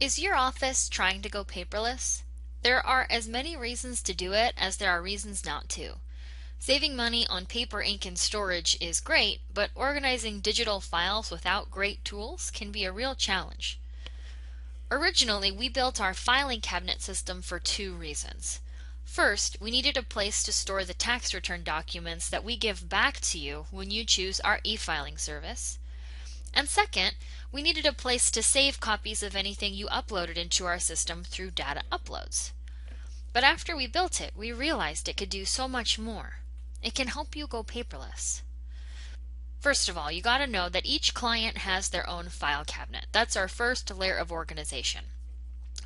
Is your office trying to go paperless? There are as many reasons to do it as there are reasons not to. Saving money on paper, ink, and storage is great, but organizing digital files without great tools can be a real challenge. Originally, we built our filing cabinet system for two reasons. First, we needed a place to store the tax return documents that we give back to you when you choose our e-filing service. And second, we needed a place to save copies of anything you uploaded into our system through data uploads. But after we built it, we realized it could do so much more. It can help you go paperless. First of all, you got to know that each client has their own file cabinet. That's our first layer of organization.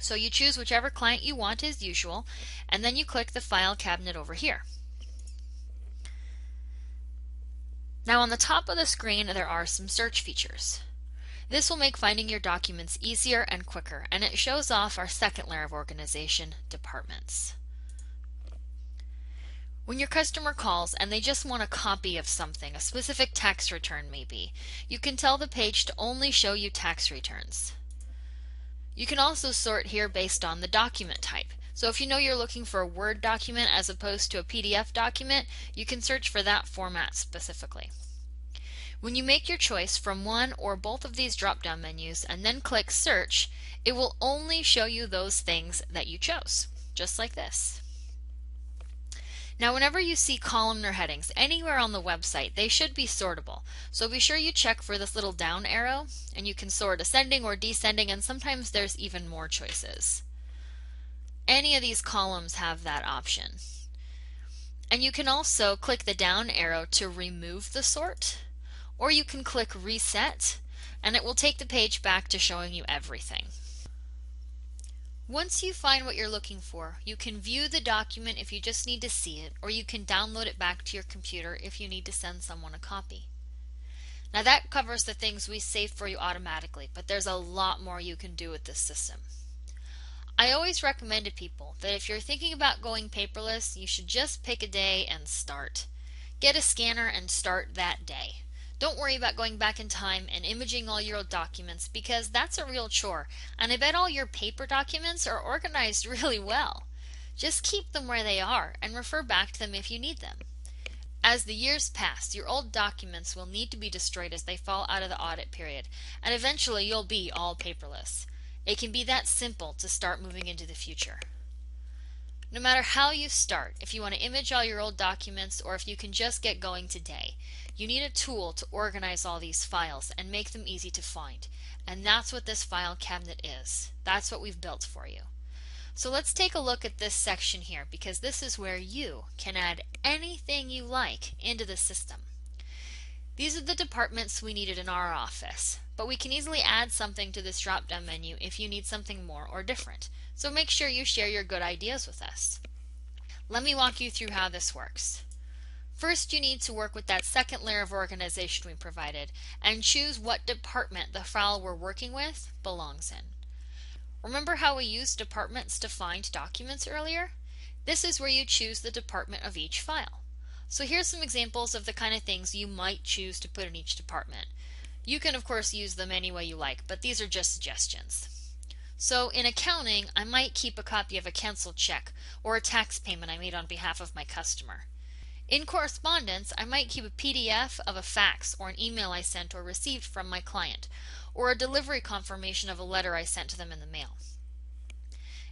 So you choose whichever client you want as usual, and then you click the file cabinet over here. Now on the top of the screen there are some search features. This will make finding your documents easier and quicker, and it shows off our second layer of organization, departments. When your customer calls and they just want a copy of something, a specific tax return maybe, you can tell the page to only show you tax returns. You can also sort here based on the document type. So if you know you're looking for a Word document as opposed to a PDF document, you can search for that format specifically. When you make your choice from one or both of these drop-down menus and then click Search, it will only show you those things that you chose, just like this. Now whenever you see columnar headings anywhere on the website, they should be sortable. So be sure you check for this little down arrow, and you can sort ascending or descending, and sometimes there's even more choices. Any of these columns have that option. And you can also click the down arrow to remove the sort, or you can click Reset, and it will take the page back to showing you everything. Once you find what you're looking for, you can view the document if you just need to see it, or you can download it back to your computer if you need to send someone a copy. Now that covers the things we save for you automatically, but there's a lot more you can do with this system. I always recommend to people that if you're thinking about going paperless, you should just pick a day and start. Get a scanner and start that day. Don't worry about going back in time and imaging all your old documents, because that's a real chore, and I bet all your paper documents are organized really well. Just keep them where they are and refer back to them if you need them. As the years pass, your old documents will need to be destroyed as they fall out of the audit period, and eventually you'll be all paperless. It can be that simple to start moving into the future. No matter how you start, if you want to image all your old documents or if you can just get going today, you need a tool to organize all these files and make them easy to find. And that's what this file cabinet is. That's what we've built for you. So let's take a look at this section here, because this is where you can add anything you like into the system. These are the departments we needed in our office, but we can easily add something to this drop-down menu if you need something more or different. So make sure you share your good ideas with us. Let me walk you through how this works. First, you need to work with that second layer of organization we provided and choose what department the file we're working with belongs in. Remember how we used departments to find documents earlier? This is where you choose the department of each file. So here's some examples of the kind of things you might choose to put in each department. You can of course use them any way you like, but these are just suggestions. So in accounting, I might keep a copy of a canceled check or a tax payment I made on behalf of my customer. In correspondence, I might keep a PDF of a fax or an email I sent or received from my client, or a delivery confirmation of a letter I sent to them in the mail.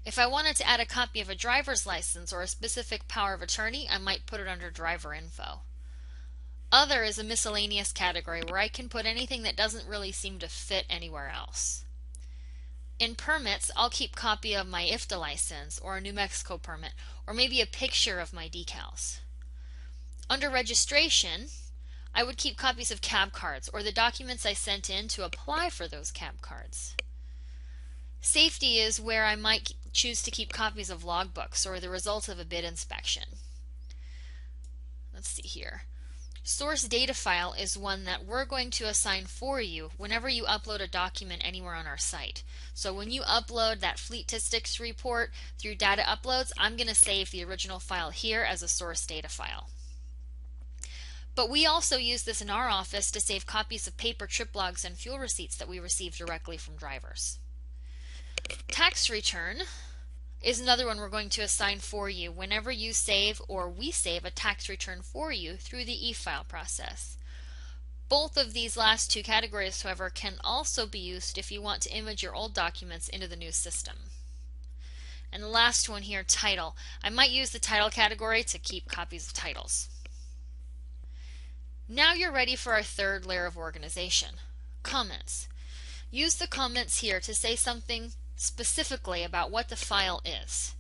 If I wanted to add a copy of a driver's license or a specific power of attorney, I might put it under driver info. Other is a miscellaneous category where I can put anything that doesn't really seem to fit anywhere else. In permits, I'll keep copy of my IFTA license or a New Mexico permit, or maybe a picture of my decals. Under registration, I would keep copies of cab cards or the documents I sent in to apply for those cab cards. Safety is where I might choose to keep copies of logbooks or the results of a bid inspection. Let's see here. Source data file is one that we're going to assign for you whenever you upload a document anywhere on our site. So when you upload that fleet statistics report through data uploads, I'm going to save the original file here as a source data file. But we also use this in our office to save copies of paper trip logs and fuel receipts that we receive directly from drivers. Tax return is another one we're going to assign for you whenever you save or we save a tax return for you through the e-file process. Both of these last two categories, however, can also be used if you want to image your old documents into the new system. And the last one here, title. I might use the title category to keep copies of titles. Now you're ready for our third layer of organization, comments. Use the comments here to say something specifically about what the file is.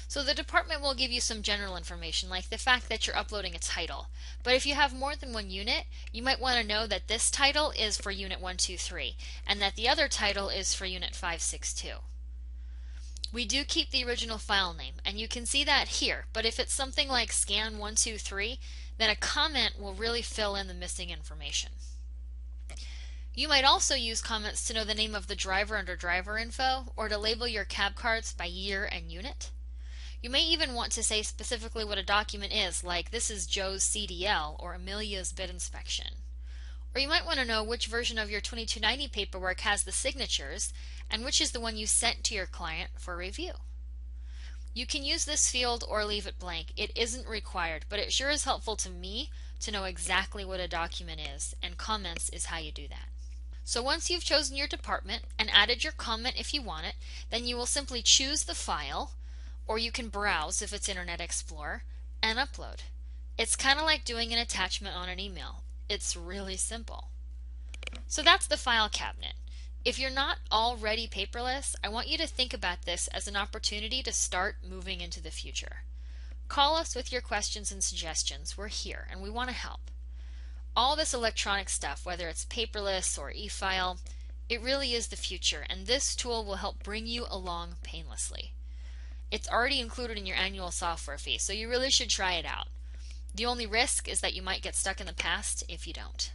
So the department will give you some general information like the fact that you're uploading a title. But if you have more than one unit, you might want to know that this title is for Unit 123 and that the other title is for Unit 562. We do keep the original file name and you can see that here, but if it's something like scan 123, then a comment will really fill in the missing information. You might also use comments to know the name of the driver under driver info or to label your cab cards by year and unit. You may even want to say specifically what a document is, like this is Joe's CDL or Amelia's bid inspection. Or you might want to know which version of your 2290 paperwork has the signatures and which is the one you sent to your client for review. You can use this field or leave it blank. It isn't required, but it sure is helpful to me to know exactly what a document is, and comments is how you do that. So once you've chosen your department and added your comment if you want it, then you will simply choose the file, or you can browse if it's Internet Explorer, and upload. It's kind of like doing an attachment on an email. It's really simple. So that's the file cabinet. If you're not already paperless, I want you to think about this as an opportunity to start moving into the future. Call us with your questions and suggestions. We're here and we want to help. All this electronic stuff, whether it's paperless or e-file, it really is the future, and this tool will help bring you along painlessly. It's already included in your annual software fee, so you really should try it out. The only risk is that you might get stuck in the past if you don't.